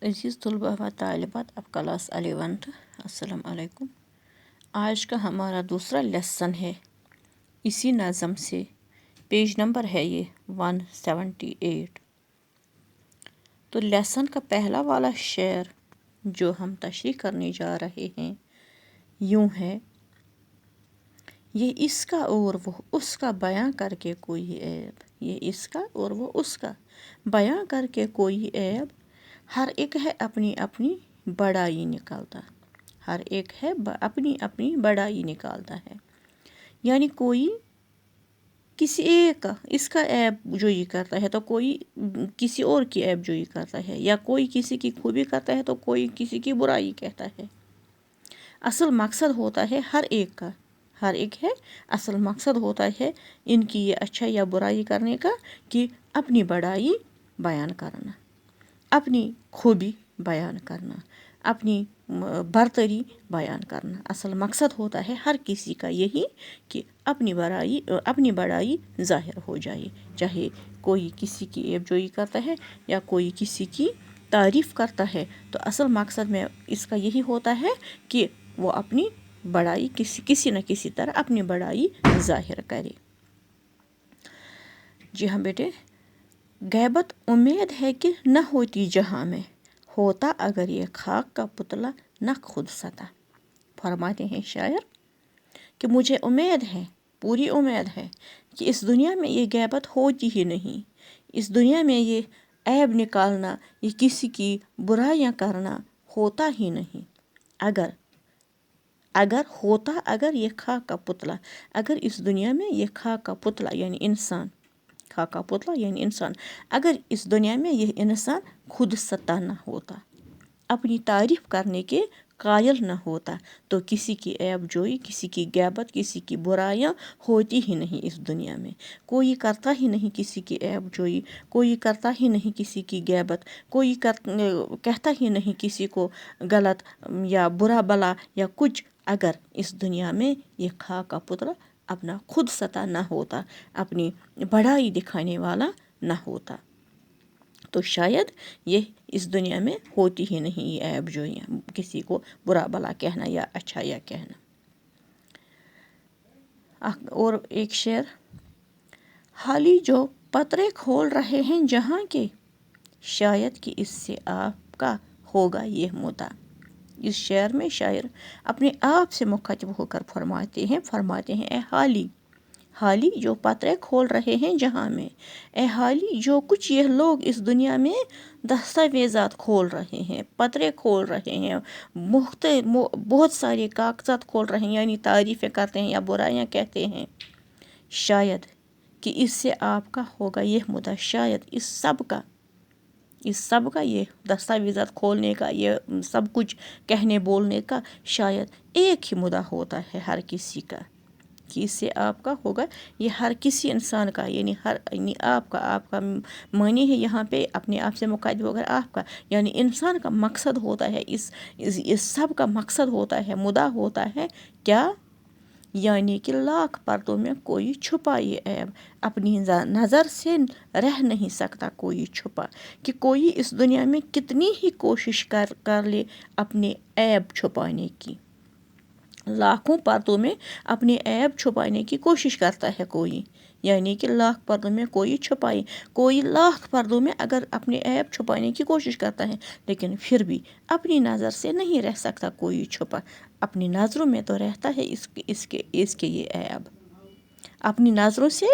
عزیز طلباء و طالبات اب کلاس 11 السلام علیکم۔ آج کا ہمارا دوسرا لیسن ہے اسی نظم سے، پیج نمبر ہے یہ 178۔ تو لیسن کا پہلا والا شعر جو ہم تشریح کرنے جا رہے ہیں یوں ہے: یہ اس کا اور وہ اس کا بیاں کر کے کوئی عیب، یہ اس کا اور وہ اس کا بیاں کر کے کوئی عیب، ہر ایک ہے اپنی اپنی بڑائی نکالتا، ہر ایک ہے اپنی اپنی بڑائی نکالتا ہے۔ یعنی کوئی کسی ایک کا اس کا عیب جوئی کرتا ہے تو کوئی کسی اور کی عیب جوئی کرتا ہے، یا کوئی کسی کی خوبی کرتا ہے تو کوئی کسی کی برائی کہتا ہے۔ اصل مقصد ہوتا ہے ہر ایک کا، ہر ایک ہے اصل مقصد ہوتا ہے ان کی یہ اچھا یا برائی کرنے کا کہ اپنی بڑائی بیان کرنا، اپنی خوبی بیان کرنا، اپنی برتری بیان کرنا۔ اصل مقصد ہوتا ہے ہر کسی کا یہی کہ اپنی بڑائی ظاہر ہو جائے، چاہے کوئی کسی کی عیب جوئی کرتا ہے یا کوئی کسی کی تعریف کرتا ہے، تو اصل مقصد میں اس کا یہی ہوتا ہے کہ وہ اپنی بڑائی کسی نہ کسی طرح اپنی بڑائی ظاہر کرے۔ جی ہاں بیٹے، غیبت امید ہے کہ نہ ہوتی جہاں میں، ہوتا اگر یہ خاک کا پتلا نہ خود ستا۔ فرماتے ہیں شاعر کہ مجھے امید ہے، پوری امید ہے کہ اس دنیا میں یہ غیبت ہوتی ہی نہیں، اس دنیا میں یہ عیب نکالنا، یہ کسی کی برائیاں کرنا ہوتا ہی نہیں۔ اگر ہوتا، اگر یہ خاک کا پتلا، اگر اس دنیا میں یہ خاک کا پتلا یعنی انسان، خاک کا پتلا یعنی انسان، اگر اس دنیا میں یہ انسان خود ستا نہ ہوتا، اپنی تعریف کرنے کے قائل نہ ہوتا، تو کسی کی عیب جوئی، کسی کی غیبت، کسی کی برائیاں ہوتی ہی نہیں اس دنیا میں۔ کوئی کرتا ہی نہیں کسی کی عیب جوئی، کوئی کرتا ہی نہیں کسی کی غیبت، کوئی کہتا ہی نہیں کسی کو غلط یا برا بلا یا کچھ، اگر اس دنیا میں یہ خاک کا پتلا اپنا خود ستا نہ ہوتا، اپنی بڑائی دکھانے والا نہ ہوتا، تو شاید یہ اس دنیا میں ہوتی ہی نہیں یہ عیب جوئیاں، کسی کو برا بلا کہنا یا اچھا یا کہنا۔ اور ایک شعر: حالی جو پترے کھول رہے ہیں جہاں کے، شاید کہ اس سے آپ کا ہوگا یہ مدعا۔ اس شعر میں شاعر اپنے آپ سے مخاطب ہو کر فرماتے ہیں اے حالی جو پترے کھول رہے ہیں جہاں میں، اے حالی جو کچھ یہ لوگ اس دنیا میں دستاویزات کھول رہے ہیں، پترے کھول رہے ہیں، بہت سارے کاغذات کھول رہے ہیں، یعنی تعریفیں کرتے ہیں یا برائیاں کہتے ہیں، شاید کہ اس سے آپ کا ہوگا یہ مدعا، شاید اس سب کا یہ دستاویزات کھولنے کا، یہ سب کچھ کہنے بولنے کا شاید ایک ہی مدعا ہوتا ہے ہر کسی کا، کہ اس سے آپ کا ہوگا یہ ہر کسی انسان کا، یعنی آپ کا معنی ہے یہاں پہ اپنے آپ سے مخاطب ہو کر آپ کا، یعنی انسان کا مقصد ہوتا ہے، اس سب کا مقصد ہوتا ہے، مدعا ہوتا ہے کیا؟ یعنی کہ لاکھ پردوں میں کوئی چھپا یہ عیب، اپنی نظر سے رہ نہیں سکتا کوئی چھپا، کہ کوئی اس دنیا میں کتنی ہی کوشش کر لے اپنے عیب چھپانے کی، لاکھوں پردوں میں اپنے عیب چھپانے کی کوشش کرتا ہے کوئی، یعنی کہ لاکھ پردوں میں کوئی چھپائے، کوئی لاکھ پردوں میں اگر اپنے عیب چھپانے کی کوشش کرتا ہے، لیکن پھر بھی اپنی نظر سے نہیں رہ سکتا کوئی چھپا، اپنی نظروں میں تو رہتا ہے اس کے یہ عیب، اپنی نظروں سے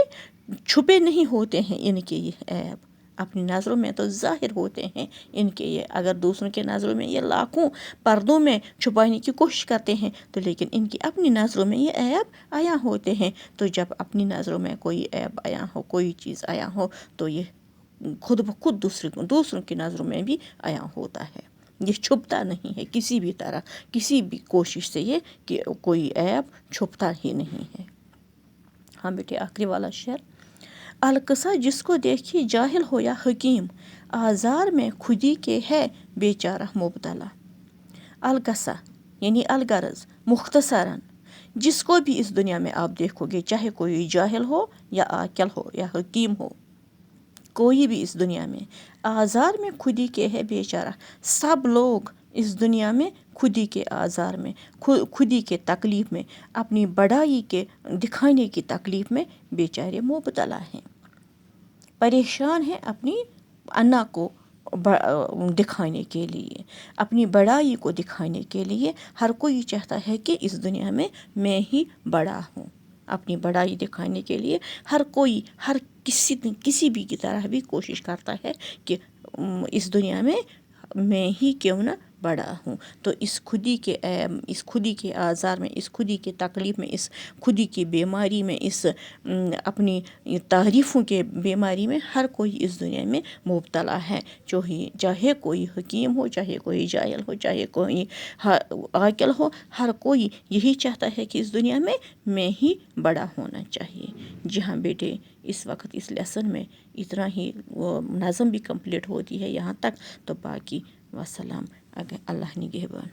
چھپے نہیں ہوتے ہیں ان کے یہ عیب، اپنی نظروں میں تو ظاہر ہوتے ہیں ان کے یہ، اگر دوسروں کے نظروں میں یہ لاکھوں پردوں میں چھپانے کی کوشش کرتے ہیں تو لیکن ان کی اپنی نظروں میں یہ عیب آیا ہوتے ہیں، تو جب اپنی نظروں میں کوئی عیب آیا ہو، کوئی چیز آیا ہو، تو یہ خود بخود دوسروں کی نظروں میں بھی آیا ہوتا ہے، یہ چھپتا نہیں ہے کسی بھی طرح، کسی بھی کوشش سے یہ کہ کوئی عیب چھپتا ہی نہیں ہے۔ ہاں بیٹے، آخری والا شعر: القصہ جس کو دیکھی جاہل ہو یا حکیم، آزار میں خودی کے ہے بیچارہ مبتلا۔ القصہ یعنی الغرض، مختصراً جس کو بھی اس دنیا میں آپ دیکھو گے، چاہے کوئی جاہل ہو یا عاقل ہو یا حکیم ہو، کوئی بھی اس دنیا میں آزار میں خودی کے ہے بیچارہ. سب لوگ اس دنیا میں خودی کے آزار میں، خودی کے تکلیف میں، اپنی بڑائی کے دکھانے کی تکلیف میں بیچارے مبتلا ہیں، پریشان ہیں اپنی انا کو دکھانے کے لیے، اپنی بڑائی کو دکھانے کے لیے. ہر کوئی چاہتا ہے کہ اس دنیا میں ہی بڑا ہوں. اپنی بڑائی دکھانے کے لیے ہر کوئی، ہر کسی بھی کی طرح بھی کوشش کرتا ہے کہ اس دنیا میں ہی کیوں نہ بڑا ہوں. تو اس خودی کے آزار میں، اس خودی کے تکلیف میں، اس خودی کی بیماری میں، اس اپنی تعریفوں کے بیماری میں ہر کوئی اس دنیا میں مبتلا ہے. چاہے کوئی حکیم ہو، چاہے کوئی جاہل ہو، چاہے کوئی عاقل ہو، ہر کوئی یہی چاہتا ہے کہ اس دنیا میں ہی بڑا ہونا چاہیے. جی ہاں بیٹے، اس وقت اس لیسن میں اتنا ہی نظم بھی کمپلیٹ ہوتی ہے یہاں تک. تو باقی وسلام، اگر اللہ نگہبان.